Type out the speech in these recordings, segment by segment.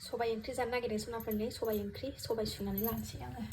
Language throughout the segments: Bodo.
सबाइ ओंख्रि जानो नागिरदों सनाफोरनि सबाइ ओंख्रि सबाइ सुनानै लानोसै आङो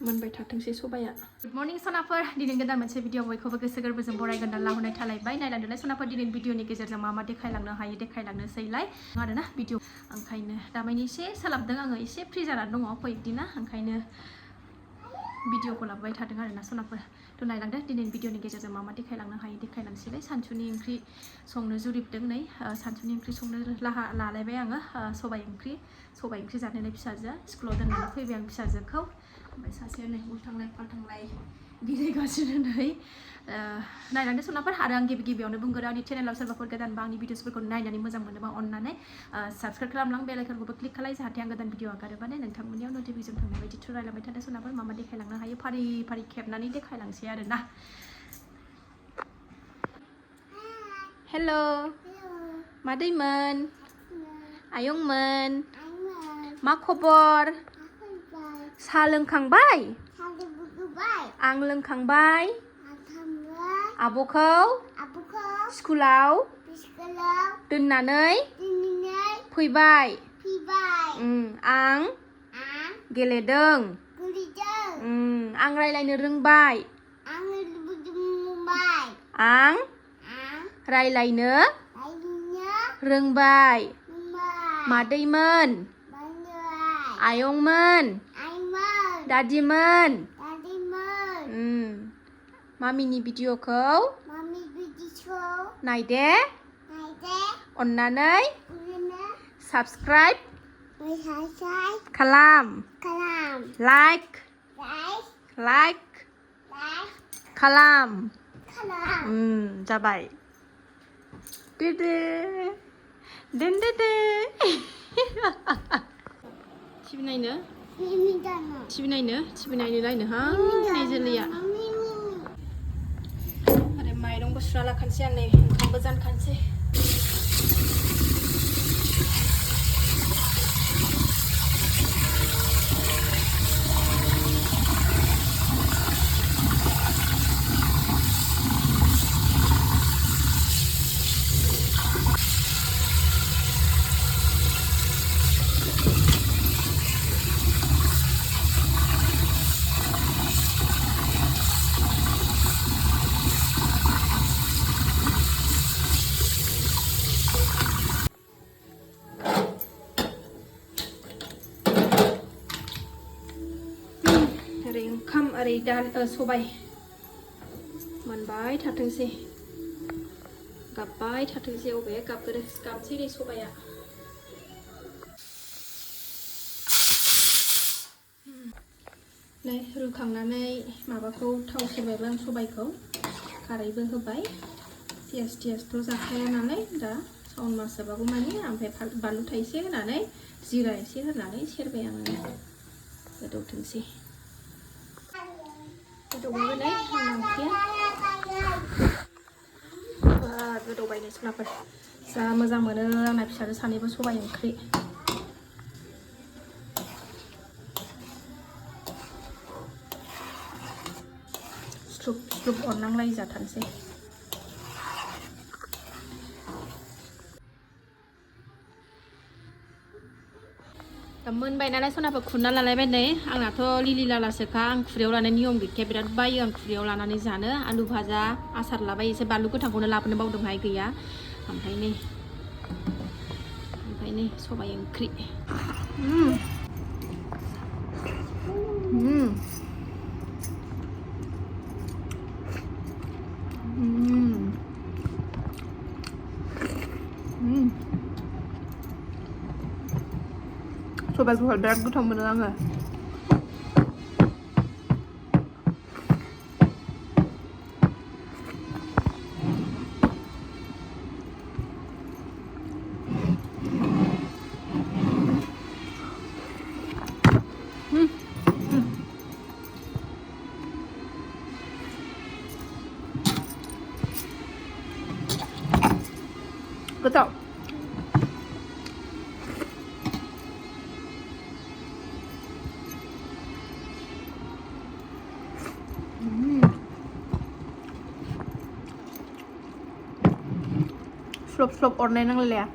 मोनबाय थाथोंसै सबाया गुड मर्निं सनाफोर दिनै गोदान मोनसे भिडिअ बयखौबो गोसो गोरबोजों बरायगोन लाहरनाय थालायबाय नायलांदोलाय सनाफोर दिनै भिडिअनि गेजेरजों मा मा देखायलांनो हायो देखायलांनोसैलाय आरोना भिडिअ ओंखायनो दामानि एसे सोलाबदों आङो एसे फ्रि जानानै दङ फैदिना ओंखायनो भिडिअखौ लाबोबाय थादों आरोना सनाफोर थ' नायलांदो दिनै भिडिअनि गेजेरजों मा मा देखायलांनो हायो देखायलांनोसैलाय सानसुनि ओंख्रि संनो जुरिबदों नै सानसुनि ओंख्रि संनो लालायबाय आङो सबाइ ओंख्रि जानायलाय फिसाजोआ स्कुलाव दोननानै फैबाय आं फिसाजोखौ ओमफ्राय सासेया नै उल्थांलाय फाल्थांलाय गिदिंगासिनो नै नायलांदो सनाफोर आरो आं गिबियावनो बुंगोन आंनि चेनेलाव सोरबाफोर गोदानबा आंनि भिडिअसफोरखौ नायनानै मोजां मोनोबा अननानै साबस्क्राइब खालामलां बेल आइकनखौबो क्लिक खालाय जाहाथे आं गोदान भिडिअ आगारोबानो नोंथांमोननियाव नटिफिकेसन थांनाय बायदि थुरायलांबाय थादों सनाफोर मा मा देखायलांनो हायो फारि फारि खेबनानै देखायलांसै आरोना हेल' मादैमोन आयंमोन मा खबर साहा लोंखांबाय आं लोंखांबाय आब'खौ स्कुलाव दोननानै फैबाय आं गेलेदों आं रायलायनो रोंबाय आं रायलायनो रोंबाय मादैमोन आयंमोन दादिमोन मामिनि भिडिअखौ नायदे अननानै साबस्क्राइब खालाम लाइक खालाम जाबाय दे टिभि नायनो हाय जोलैया आरो माइरंबो सुना लाखानोसै आं नै ओंखामबो जानखानोसै ओंखाम ओरै सबाय मोनबाय थाथोंसै गाबबाय थाथोंसै अबे गाबसै दे सबाया नै रुखांनानै माबाखौ थाव सेरबायबो आं सबायखौ खारैबो होबाय पियासथ' जाखाया नालाय दा सावन मास जाबागौ माने ओमफ्राय बानलु थाइसे होनानै जिरा एसे होनानै सेरबाय आङो गोदौथोंसै गोदौबाय आंना ओंख्रिया गोदौबाय नै सनाफोर जा मोजां मोनो आंना फिसाजो सानैबो सबाइ ओंख्रि स्लुब अरनांलाय जाथारसै मोनबाय नालाय सनाफोर खुरना लालायबाय नै आंनाथ' लिलि लालासोखा आं खुरैयाव लानाय नियम गैखाया बिराद बायो आं खुरैयाव लानानै जानो आलु भाजा आसार लाबाय एसे बानलु गोथांखौनो लाबोनो बावदोंहाय गैया ओमफ्राय नै सबाइ ओंख्रि सबाइखौ बिराद गोथाव मोनो आङो फ्लप अरनाय नांलाया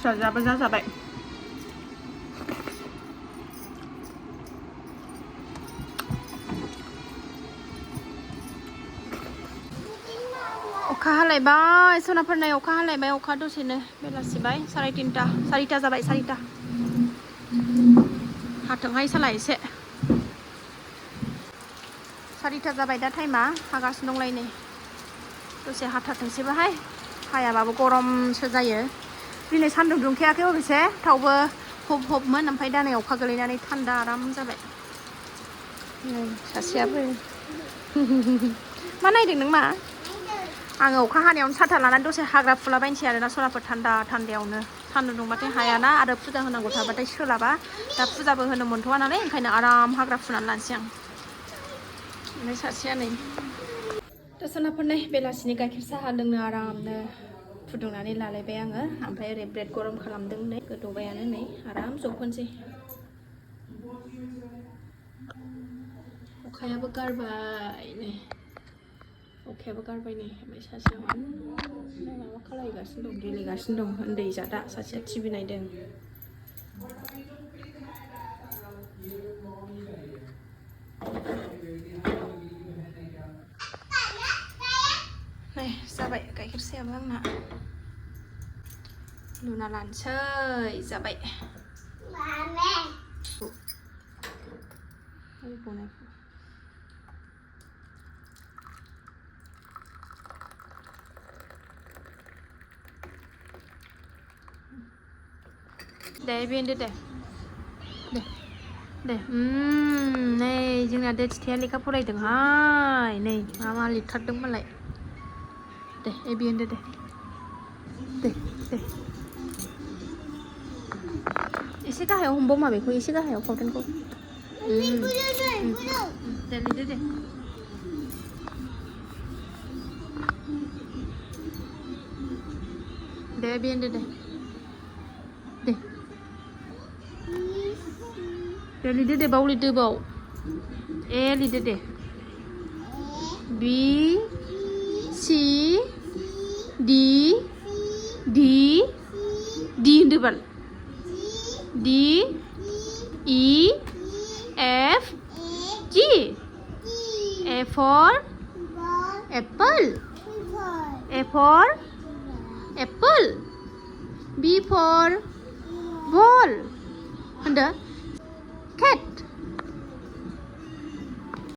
जाजाबो जाजाबाय अखा हालायबाय सनाफोरनाय अखा हालायबाय अखा दसेनो बेलासिबाय 3:30 4टा जाबाय 4टा हाथोंहाय साला एसे 4टा जाबाय दा टाइमा हागासिनो दंलाय नै दसे हाथारथोंसैबाहाय हायाबाबो गरमसो जायो दिनै सान्दुं दुंखायाखै अबेसे थावबो हबमोन ओमफ्राय दा नै अखा गोलैनानै थान्दा आराम जाबाय नै सासेयाबो मा नायदों नों मा आङो अखा हानायावनो साथा लानानै दसे हाग्रा फुलाबायनोसै आरोना सनाफोर थान्दायावनो सान्दुं दुंबाथाय हायाना आरो फुजा होनांगौ थाबाथाय सोलाबा दा फुजाबो होनो मोनथ'वा नालाय ओंखायनो आराम हाग्रा फुनानै लानोसै आं ओमफ्राय सासेया नै दा सनाफोरनै बेलासिनि गाइखेर साहा लोंनो आरामनो फुदुंनानै लालायबाय आङो ओमफ्राय ओरै ब्रेड गरम खालामदों नै गोदौबायानो नै आराम जबहोनोसै अखायाबो गारबाय नै ओमफ्राय सासेया माबा खालायगासिनो दं गेलेगासिनो दं उन्दै जादा सासेया टिभि नायदों नै जाबाय गाइखेर सायाबो आंना लुना लानोसै जाबाय दे बेन्दो दे नै जोंना देथिथाया लेखा फरायदोंहाय नै मा लिरथारदों मालाय दे बेन्दो दे एसे गाहायाव हमबाव माबेखौ एसे गाहायाव फावटेनखौ दे लिरदो दे दे बेन्दो दे लिरदो दे बाव लिरदो बाव ए लिरदो दे बि सि डि होनदो बाल डि इ एफ जि ए फर एप्पल बि फर बल होनदो